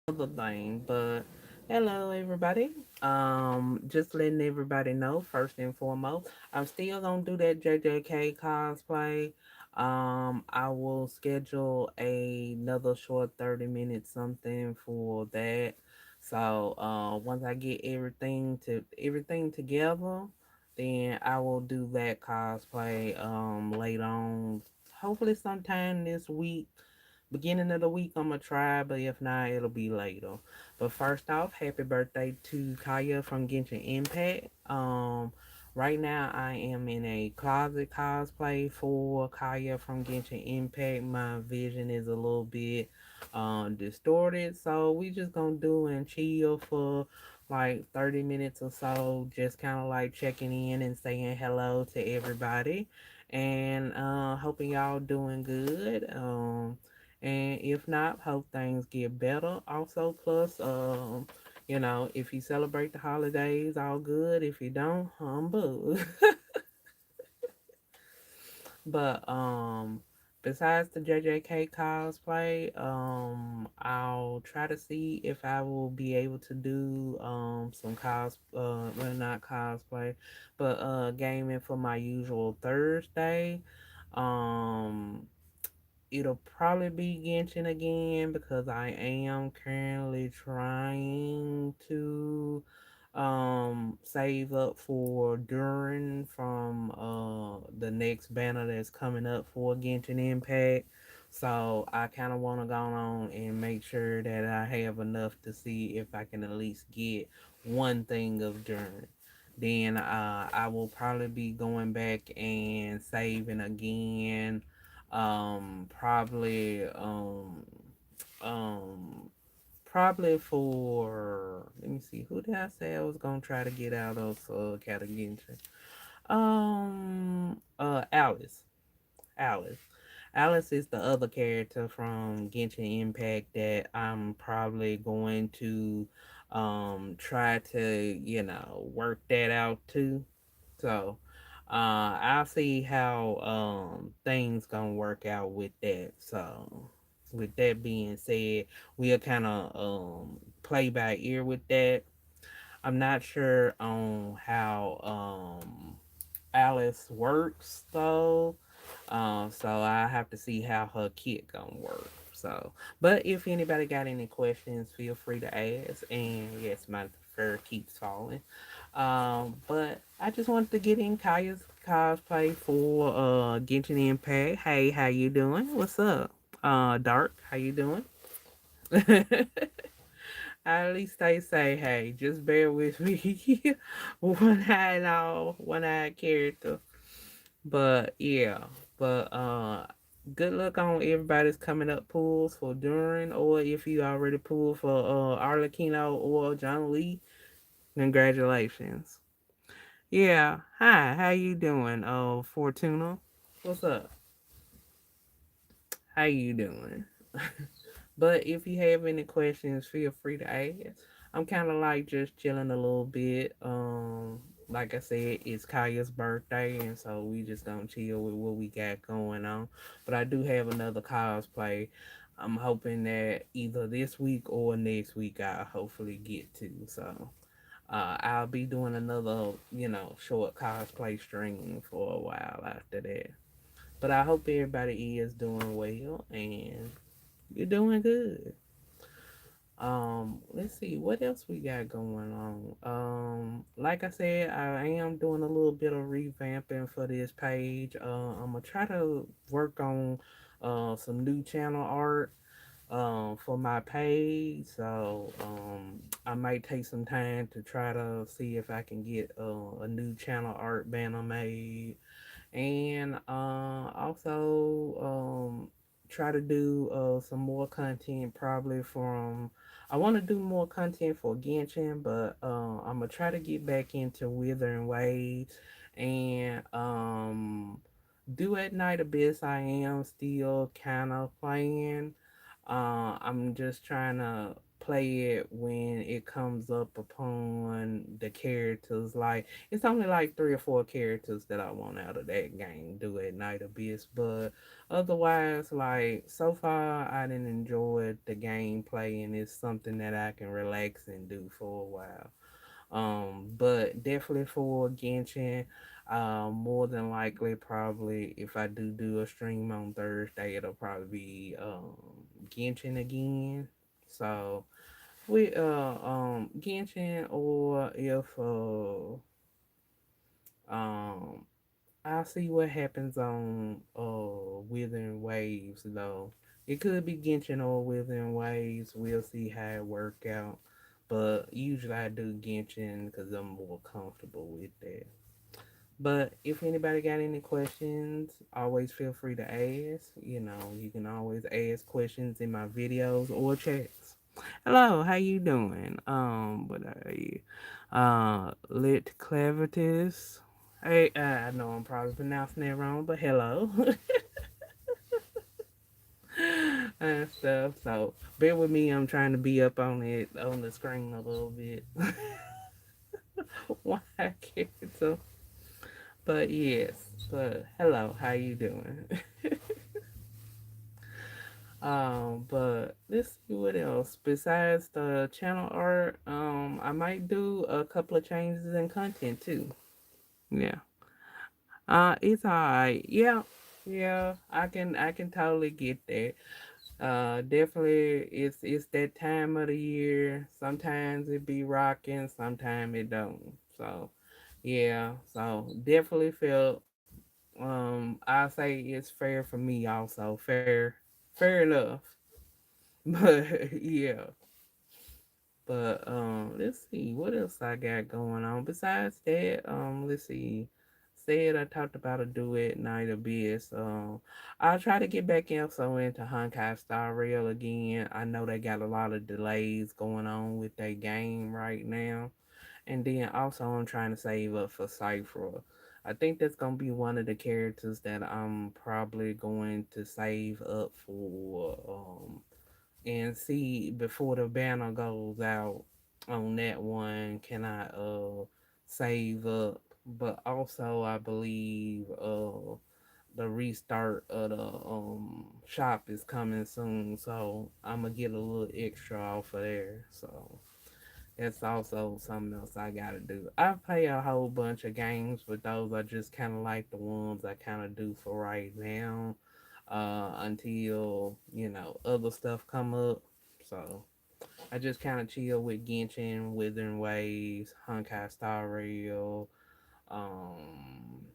other thing. But hello, everybody. Just letting everybody know first and foremost, I'm still gonna do that JJK cosplay. I will schedule another short 30 minute something for that. So once I get everything together, then I will do that cosplay later on. Hopefully sometime this week, beginning of the week. I'm gonna try, but if not, it'll be later. But first off, happy birthday to Kaeya from Genshin Impact. Right now I am in a closet cosplay for Kaeya from Genshin Impact. My vision is a little bit distorted, so we just gonna do and chill for like 30 minutes or so, just kind of like checking in and saying hello to everybody, and hoping y'all doing good. And if not, hope things get better. Also, plus, if you celebrate the holidays, all good. If you don't, humbug. But besides the JJK cosplay, I'll try to see if I will be able to do some well, not cosplay, but gaming for my usual Thursday. Um It'll probably be Genshin again because I am currently trying to save up for Durin from the next banner that's coming up for Genshin Impact. So I kind of want to go on and make sure that I have enough to see if I can at least get one thing of Durin. Then I will probably be going back and saving again, probably um probably for, let me see, who did I say I was gonna try to get out of Catagenshin? Alice. Alice. Alice is the other character from Genshin Impact that I'm probably going to try to, work that out too. So I'll see how things gonna work out with that. So with that being said, we'll kind of play by ear with that. I'm not sure on how Alice works though. So I have to see how her kit gonna work. So, but if anybody got any questions, feel free to ask. And yes, my fur keeps falling. But I just wanted to get in Kaya's cosplay for Genshin Impact. Hey, how you doing? What's up? Dark, how you doing? At least they say, hey, just bear with me. One eye character. But yeah, but good luck on everybody's coming up pulls for Durin, or if you already pulled for Arlecchino or John Lee, congratulations. Yeah, hi, how you doing, Fortuna? What's up? How you doing? But if you have any questions, feel free to ask. I'm kind of like just chilling a little bit. Like I said, it's Kaya's birthday, and so we just gonna chill with what we got going on. But I do have another cosplay. I'm hoping that either this week or next week I'll hopefully get to. So I'll be doing another, short cosplay stream for a while after that. But I hope everybody is doing well and you're doing good. Let's see what else we got going on. Like I said, I am doing a little bit of revamping for this page. I'm gonna try to work on some new channel art for my page. So I might take some time to try to see if I can get a new channel art banner made, and also try to do some more content probably from. I want to do more content for Genshin, but I'm gonna try to get back into Wither and Wade, and do at night abyss. I am still kind of playing. I'm just trying to play it when it comes up upon the characters. Like it's only like 3 or 4 characters that I want out of that game. Do at Night Abyss, but otherwise, like so far, I didn't enjoy the gameplay, and it's something that I can relax and do for a while. But definitely for Genshin, more than likely, probably if I do a stream on Thursday, it'll probably be Genshin again. So we Genshin, or if um I'll see what happens on Withering Waves though. It could be Genshin or Withering Waves. We'll see how it work out. But usually I do Genshin because I'm more comfortable with that. But if anybody got any questions, always feel free to ask. You know, you can always ask questions in my videos or chats. Hello, how you doing? What are you? Lit Clavitus. Hey, I know I'm probably pronouncing that wrong, but hello. And stuff. So bear with me. I'm trying to be up on it on the screen a little bit. Why I can't so. But yes. But hello, how you doing? But let's see what else. Besides the channel art, I might do a couple of changes in content too. Yeah. It's alright. Yeah. Yeah, I can totally get that. Definitely it's that time of the year. Sometimes it be rocking, sometimes it don't. So yeah, so definitely felt I say it's fair for me also. Fair enough. But yeah. But let's see what else I got going on. Besides that, let's see. Said I talked about a duet night abyss. I'll try to get back also into Honkai Star Rail again. I know they got a lot of delays going on with their game right now. And then also I'm trying to save up for Cypher. I think that's gonna be one of the characters that I'm probably going to save up for. And see before the banner goes out on that one, can I save up? But also I believe the restart of the shop is coming soon, so I'm gonna get a little extra off of there. So that's also something else I gotta do. I play a whole bunch of games, but those are just kind of like the ones I kind of do for right now, until other stuff come up. So I just kind of chill with Genshin, Withering Waves, Honkai Star Rail, um,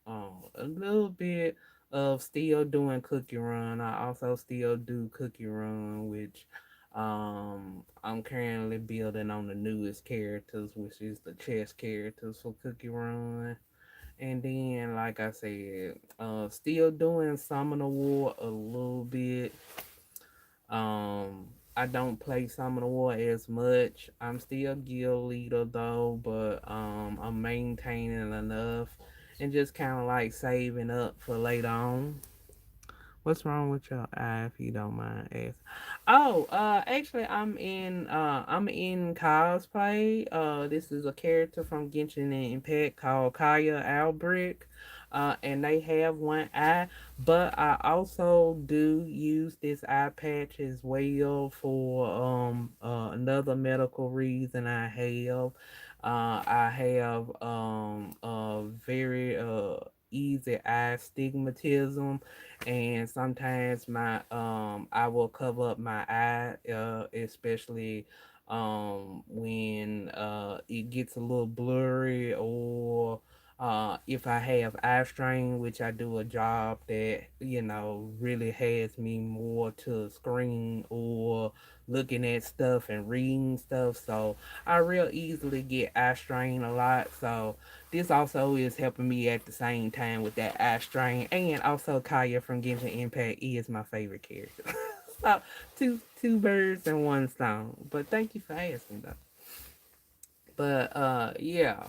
a little bit of still doing Cookie Run. I also still do Cookie Run, which I'm currently building on the newest characters, which is the chess characters for Cookie Run. And then, like I said, still doing Summoner War a little bit. I don't play Summoner War as much. I'm still guild leader though, but I'm maintaining enough and just kind of like saving up for later on. What's wrong with your eye, if you don't mind asking? Oh, actually, I'm in cosplay. This is a character from Genshin Impact called Kaeya Albrick. And they have one eye, but I also do use this eye patch as well for another medical reason. I have very easy eye stigmatism, and sometimes my I will cover up my eye, especially when it gets a little blurry, or if I have eye strain, which I do a job that really has me more to screen or looking at stuff and reading stuff. So I real easily get eye strain a lot. So this also is helping me at the same time with that eye strain. And also Kaya from Genshin Impact is my favorite character. So two birds and one stone. But thank you for asking though. But yeah.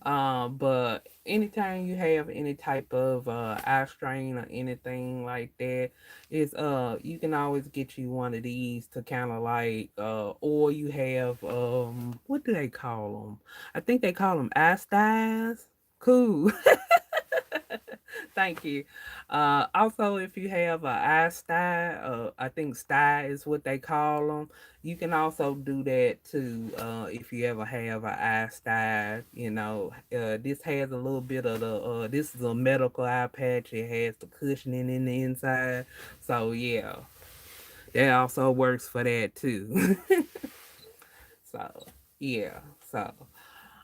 But anytime you have any type of eye strain or anything like that, it's you can always get you one of these to kind of like or you have what do they call them? I think they call them eye styes. Cool. Thank you. Also, if you have a eye sty, I think sty is what they call them. You can also do that too. If you ever have an eye sty, this has a little bit of the. This is a medical eye patch. It has the cushioning in the inside. So yeah, that also works for that too. So yeah, so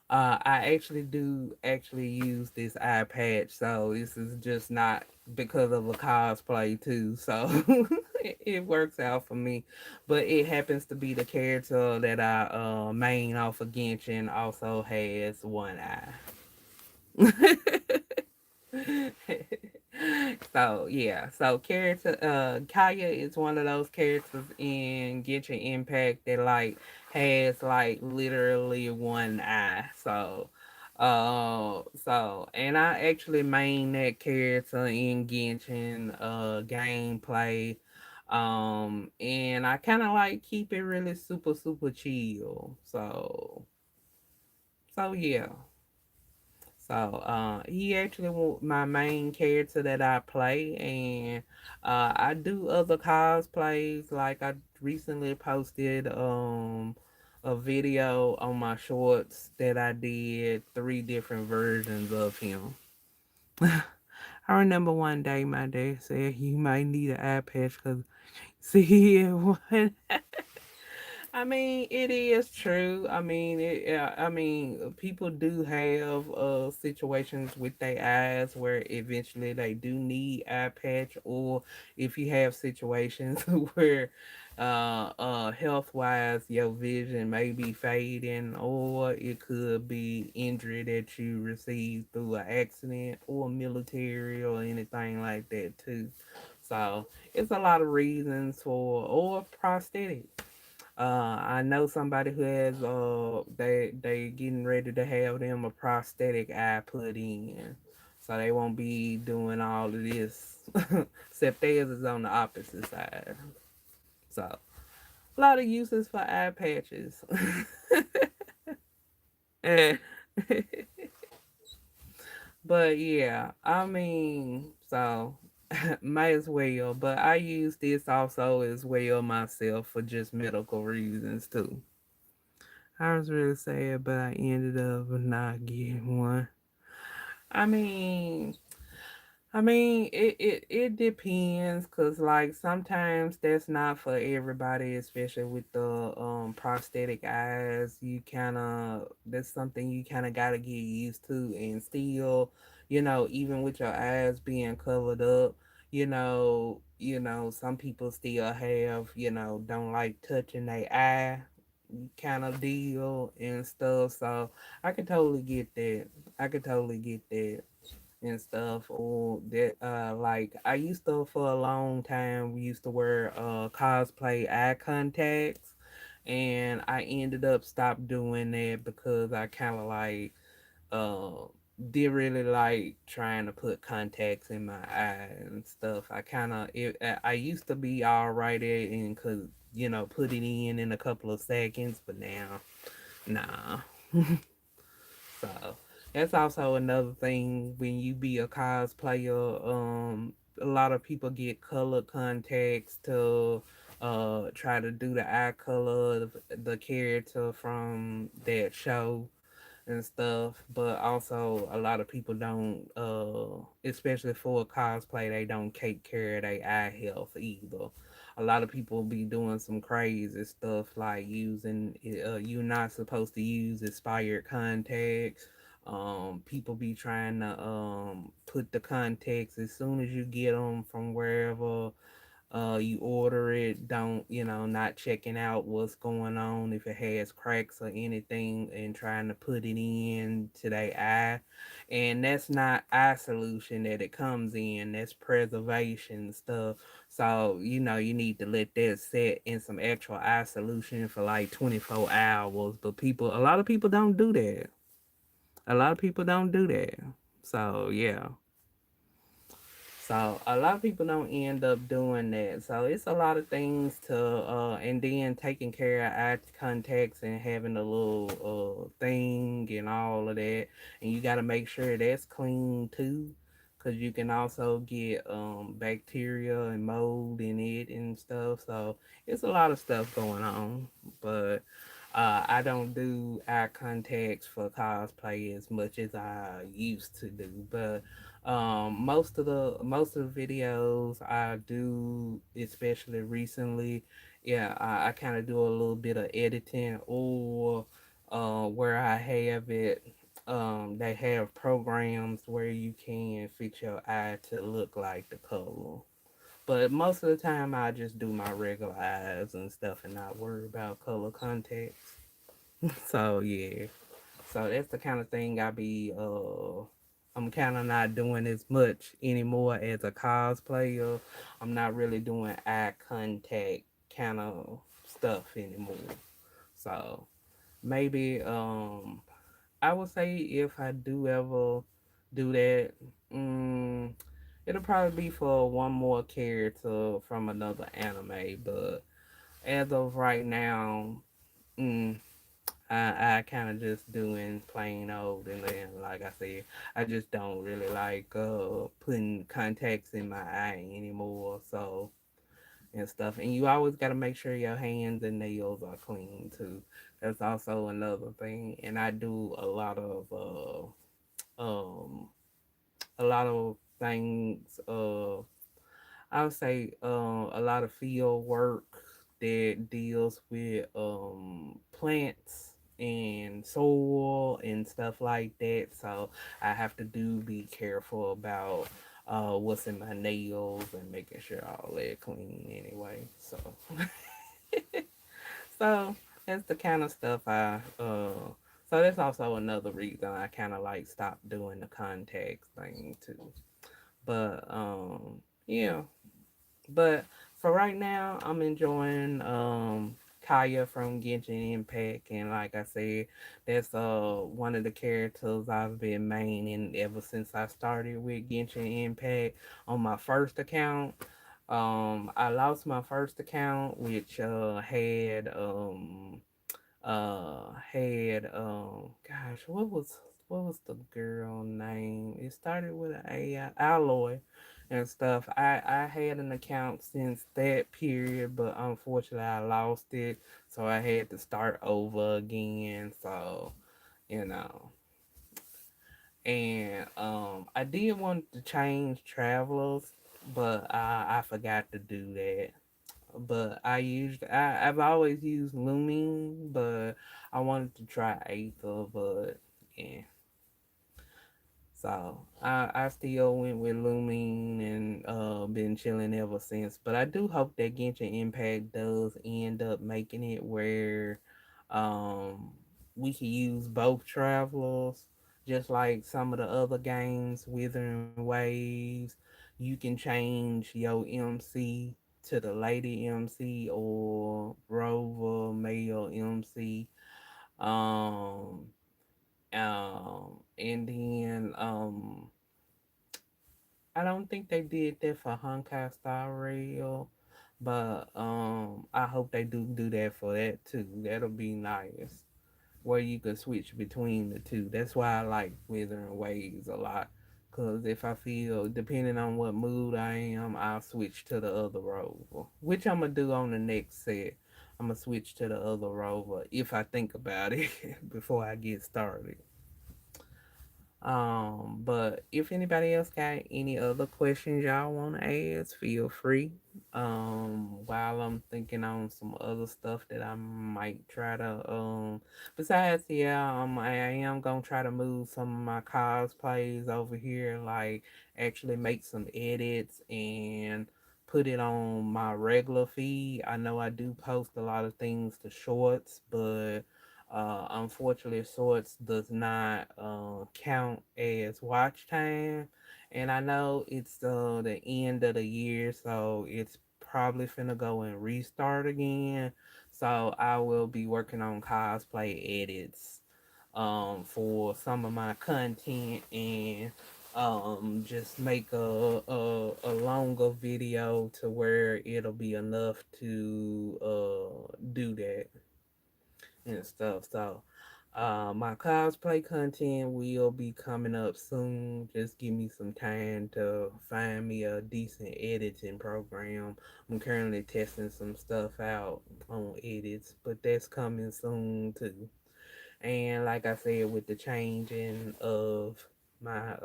I actually do actually use this eye patch, so this is just not because of a cosplay too. So it works out for me, but it happens to be the character that I main off of Genshin also has one eye. So yeah, so character Kaeya is one of those characters in Genshin Impact that like has like literally one eye. And I actually main that character in Genshin gameplay. And I kind of like keep it really super chill. So yeah. So he actually my main character that I play, and I do other cosplays. Like I recently posted a video on my shorts that I did three different versions of him. I remember one day my dad said you might need an eye patch because see one. I mean, it is true. I mean, people do have situations with their eyes where eventually they do need eye patch, or if you have situations where, health wise, your vision may be fading, or it could be injury that you received through an accident or military or anything like that too. So it's a lot of reasons for or prosthetic. I know somebody who has they getting ready to have them a prosthetic eye put in, so they won't be doing all of this. Except theirs is on the opposite side. So a lot of uses for eye patches. Eh. But yeah, I mean, so might as well. But I use this also as well myself for just medical reasons too. I was really sad, but I ended up not getting one. I mean, it depends, cause like sometimes that's not for everybody, especially with the prosthetic eyes. You kind of that's something you kind of gotta get used to, and still, even with your eyes being covered up, some people still have, don't like touching their eye kind of deal and stuff. So I could totally get that. I could totally get that and stuff, or that like I used to for a long time we used to wear cosplay eye contacts, and I ended up stop doing that because I kind of like uh did really like trying to put contacts in my eye and stuff. I used to be all right at it and could put it in a couple of seconds, but now nah. So that's also another thing when you be a cosplayer. A lot of people get color contacts to try to do the eye color of the character from that show and stuff. But also a lot of people don't, especially for cosplay, they don't take care of their eye health either. A lot of people be doing some crazy stuff like using, you're not supposed to use expired contacts. People be trying to put the contacts as soon as you get them from wherever you order it, don't, not checking out what's going on, if it has cracks or anything, and trying to put it in to their eye. And that's not eye solution that it comes in, that's preservation stuff. So, you need to let that set in some actual eye solution for like 24 hours. But a lot of people don't do that. A lot of people don't do that. So yeah. So a lot of people don't end up doing that. So it's a lot of things to and then taking care of eye contacts and having a little thing and all of that. And you got to make sure that's clean too, because you can also get bacteria and mold in it and stuff. So it's a lot of stuff going on. But I don't do eye contacts for cosplay as much as I used to do, but most of the videos I do, especially recently, yeah, I kind of do a little bit of editing, or where I have it. They have programs where you can fix your eye to look like the color. But most of the time, I just do my regular eyes and stuff, and not worry about color contacts. So yeah. So that's the kind of thing I'm kind of not doing as much anymore as a cosplayer. I'm not really doing eye contact kind of stuff anymore. So maybe I would say if I do ever do that, mm, it'll probably be for one more character from another anime. But as of right now, mm, I kind of just doing plain old, and then like I said, I just don't really like putting contacts in my eye anymore. So and stuff, and you always got to make sure your hands and nails are clean too. That's also another thing. And I do um a lot of things. I would say a lot of field work that deals with plants and soil and stuff like that. So I have to do be careful about what's in my nails and making sure all that clean anyway. So so that's the kind of stuff so that's also another reason I kind of like stopped doing the contacts thing too. But yeah, but for right now, I'm enjoying Kaeya from Genshin Impact, and like I said, that's one of the characters I've been maining ever since I started with Genshin Impact on my first account. I lost my first account, which gosh, what was the girl name? It started with an A, Alloy and stuff. I had an account since that period, but unfortunately I lost it, so I had to start over again. So you know, and I did want to change travelers, but I forgot to do that. But I've always used Looming, but I wanted to try Aether, but yeah. So I still went with Looming and been chilling ever since. But I do hope that Genshin Impact does end up making it where um we can use both travelers, just like some of the other games, Withering Waves. You can change your MC to the lady MC or Rover male MC. Um and then I don't think they did that for Honkai Star Rail, but I hope they do that for that too. That'll be nice. Where you could switch between the two. That's why I like Withering Waves a lot. Cause if I feel, depending on what mood I am, I'll switch to the other rover. Which I'm gonna do on the next set. I'm gonna switch to the other rover if I think about it before I get started. But if anybody else got any other questions y'all want to ask, feel free. While I'm thinking on some other stuff that I might try to besides, yeah, I am gonna try to move some of my cosplays over here, like actually make some edits and put it on my regular feed. I know I do post a lot of things to shorts, but unfortunately, Swords does not count as watch time, and I know it's the end of the year, so it's probably finna go and restart again. So I will be working on cosplay edits for some of my content and just make a longer video to where it'll be enough to do that and stuff. So my cosplay content will be coming up soon. Just give me some time to find me a decent editing program. I'm currently testing some stuff out on edits, but that's coming soon too. And like I said, with the changing of my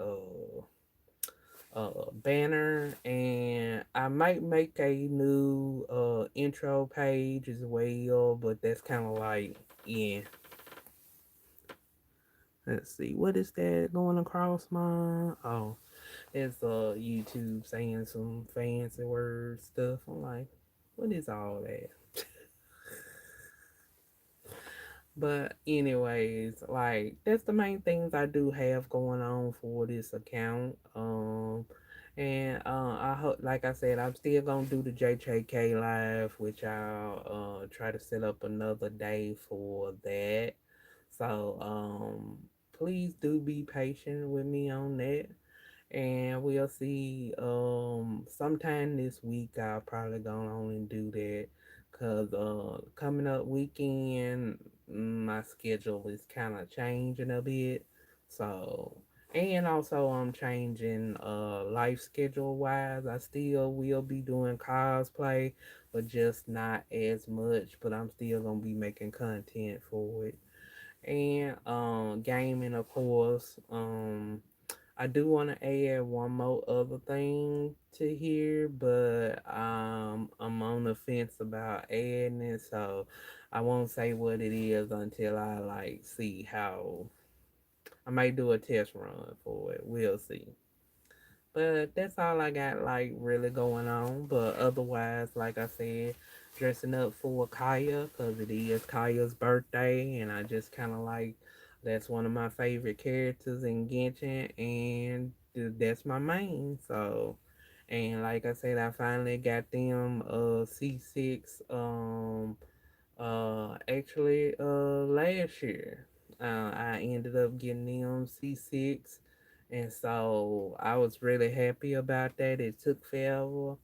banner, and I might make a new intro page as well, but that's kind of like, yeah. Let's see, what is that going across my? Oh, it's YouTube saying some fancy word stuff. I'm like, what is all that? But anyways, like that's the main things I do have going on for this account. And I hope, like I said, I'm still gonna do the JJK live, which I'll try to set up another day for that. So please do be patient with me on that, and we'll see. Sometime this week I'll probably go on and do that, cause coming up weekend my schedule is kind of changing a bit. So, and also I'm changing life schedule wise. I still will be doing cosplay, but just not as much. But I'm still gonna be making content for it, and gaming, of course. I do want to add one more other thing to here, but I'm on the fence about adding it, so I won't say what it is until I like see how. I might do a test run for it. We'll see. But that's all I got like really going on. But otherwise, like I said, dressing up for Kaeya because it is Kaeya's birthday, and I just kind of like that's one of my favorite characters in Genshin, and that's my main. So, and like I said, I finally got them C6 actually last year. I ended up getting them C6, and so I was really happy about that. It took forever.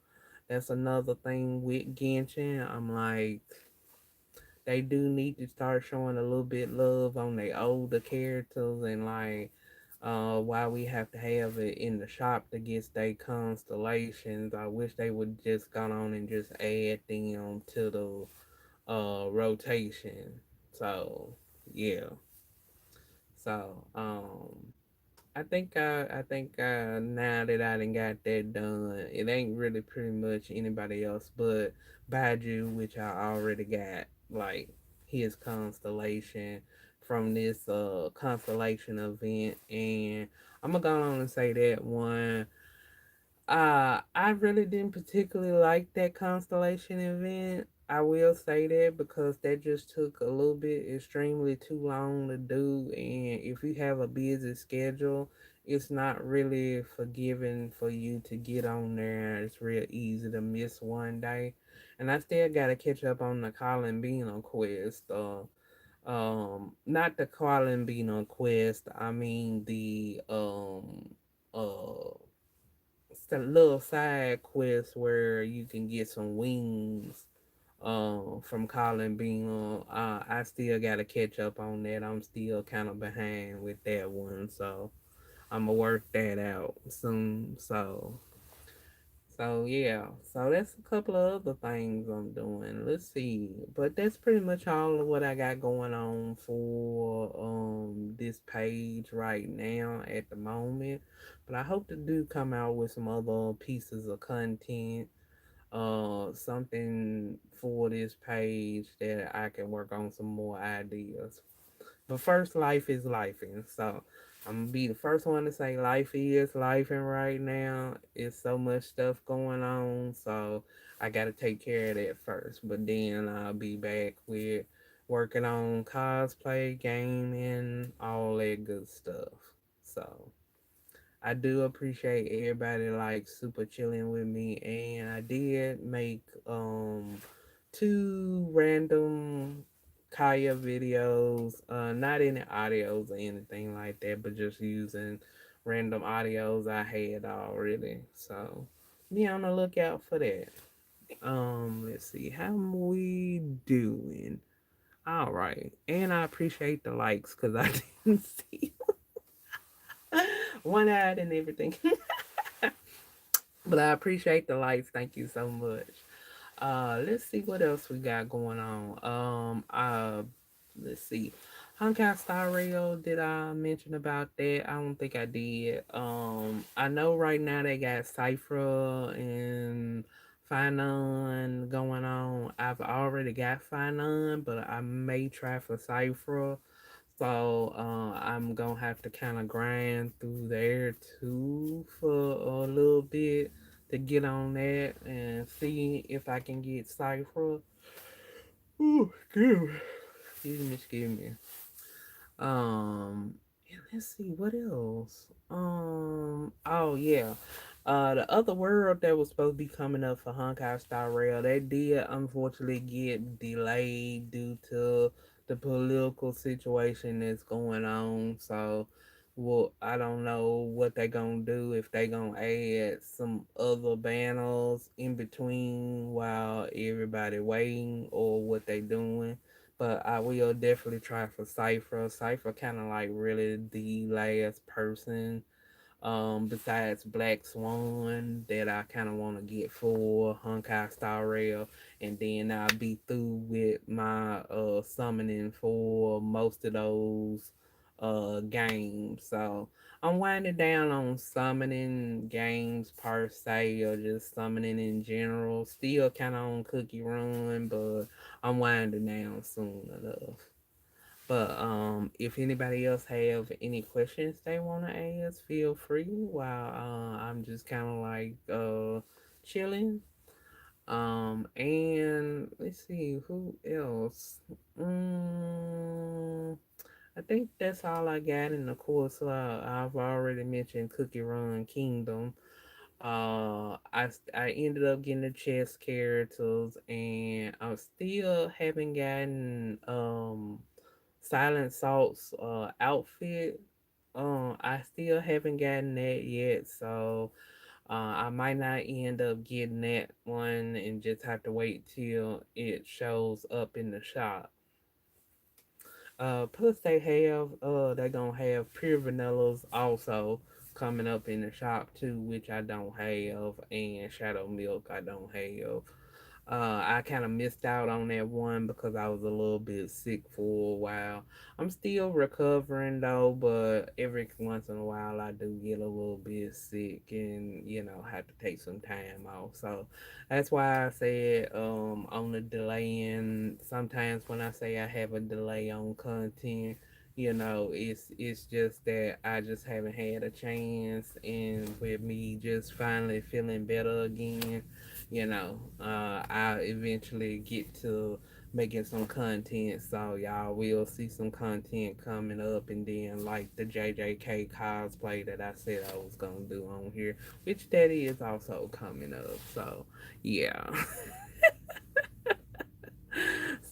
That's another thing with Genshin. I'm like, they do need to start showing a little bit love on their older characters, and like why we have to have it in the shop to get their constellations. I wish they would just gone on and just add them to the rotation. So yeah. So I think now that I done got that done, it ain't really pretty much anybody else but Baju, which I already got like his constellation from this constellation event, and I'm gonna go on and say that one. I really didn't particularly like that constellation event. I will say that because that just took a little bit extremely too long to do, and if you have a busy schedule, it's not really forgiving for you to get on there. It's real easy to miss one day, and I still gotta catch up on the Colin Beano quest. Not the Colin Beano quest. I mean the it's a little side quest where you can get some wings from Colin Bean. I still gotta catch up on that. I'm still kind of behind with that one, so I'm gonna work that out soon. So yeah, so that's a couple of other things I'm doing. Let's see, but that's pretty much all of what I got going on for this page right now at the moment. But I hope to do come out with some other pieces of content, something for this page that I can work on some more ideas. But first, life is life, and so I'm gonna be the first one to say life is life, and right now it's so much stuff going on, so I gotta take care of that first. But then I'll be back with working on cosplay, gaming, all that good stuff. So I do appreciate everybody like super chilling with me, and I did make two random kaeya videos, not any audios or anything like that, but just using random audios I had already. So be on the lookout for that. Let's see how we doing. All right, and I appreciate the likes because I didn't see one ad and everything. But I appreciate the likes. Thank you so much. Let's see what else we got going on. Let's see. Honkai Star Rail, did I mention about that? I don't think I did. I know right now they got Cypher and Finon going on. I've already got Finon, but I may try for Cypher. So I'm gonna have to kind of grind through there too for a little bit to get on that and see if I can get Cypher. Ooh, excuse me. And let's see what else. Oh yeah. The other world that was supposed to be coming up for Honkai Star Rail, that did unfortunately get delayed due to the political situation that's going on. So, well, I don't know what they gonna do if they gonna add some other banners in between while everybody waiting or what they doing, but I will definitely try for Cypher. Cypher kind of like really the last person besides Black Swan that I kind of want to get for Honkai Star Rail, and then I'll be through with my summoning for most of those games. So I'm winding down on summoning games per se, or just summoning in general. Still kind of on Cookie Run, but I'm winding down soon enough. But if anybody else have any questions they want to ask, feel free. While I'm just kind of like chilling. And let's see who else. Mm, I think that's all I got. And of course, I've already mentioned Cookie Run Kingdom. I ended up getting the chest characters, and I still haven't gotten Silent Salt's outfit. I still haven't gotten that yet, so I might not end up getting that one and just have to wait till it shows up in the shop. Plus they're gonna have pure vanillas also coming up in the shop too, which I don't have, and Shadow Milk I don't have. I kind of missed out on that one because I was a little bit sick for a while. I'm still recovering though, but every once in a while I do get a little bit sick and have to take some time off. So that's why I said on the delaying. Sometimes when I say I have a delay on content, it's just that I just haven't had a chance, and with me just finally feeling better again, I eventually get to making some content. So y'all will see some content coming up, and then like the JJK cosplay that I said I was gonna do on here, which that is also coming up. So yeah.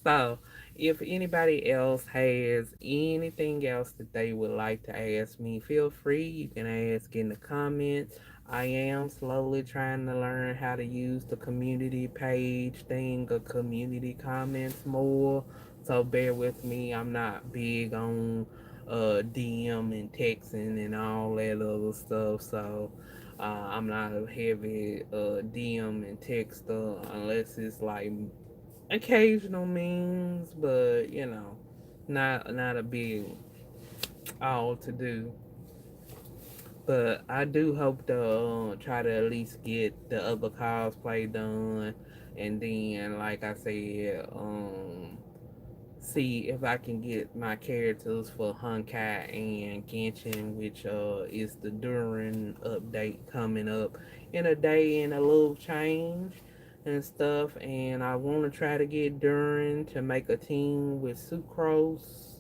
So, if anybody else has anything else that they would like to ask me, feel free. You can ask in the comments. I am slowly trying to learn how to use the community page thing of community comments more. So bear with me. I'm not big on DM and texting and all that other stuff. So I'm not a heavy DM and texter unless it's like occasional memes, but not a big all to do. But I do hope to try to at least get the other cosplay done, and then, like I said, see if I can get my characters for Honkai and Genshin, which is the Durin update coming up in a day and a little change and stuff. And I want to try to get Durin to make a team with Sucrose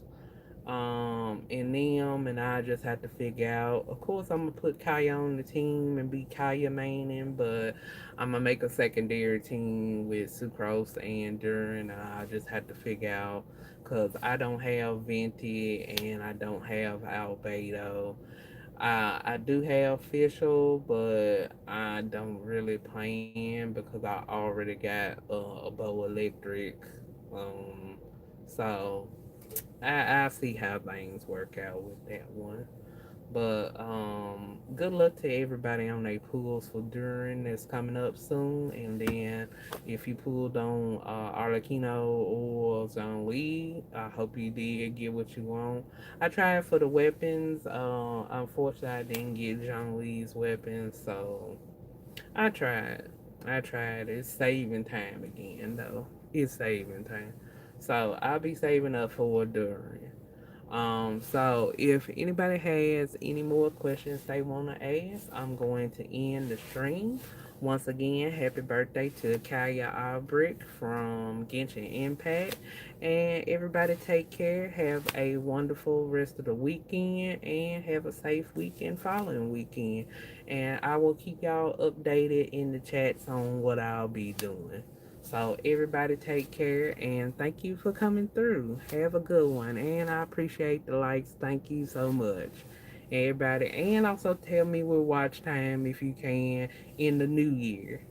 in them, and I just have to figure out. Of course, I'm gonna put Kaeya on the team and be Kaeya maining, but I'm gonna make a secondary team with Sucrose and Durin. I just have to figure out because I don't have Venti and I don't have Albedo. I do have Fischl, but I don't really plan because I already got a Bow Electric. Um, so I see how things work out with that one. But good luck to everybody on their pools for Durin that's coming up soon. And then if you pulled on Arlecchino or Zhongli, I hope you did get what you want. I tried for the weapons. Unfortunately, I didn't get Zhongli's weapons, so I tried. I tried. It's saving time again, though. It's saving time. So I'll be saving up for Durin. So if anybody has any more questions they want to ask, I'm going to end the stream. Once again, happy birthday to Kaya Albrecht from Genshin Impact. And everybody take care. Have a wonderful rest of the weekend and have a safe weekend following weekend. And I will keep y'all updated in the chats on what I'll be doing. So everybody take care and thank you for coming through. Have a good one. And I appreciate the likes. Thank you so much. Everybody. And also tell me with watch time if you can in the new year.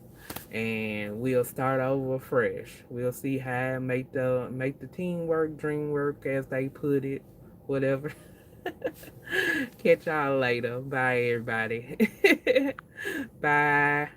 And we'll start over fresh. We'll see how make the team work, dream work as they put it. Whatever. Catch y'all later. Bye everybody. Bye.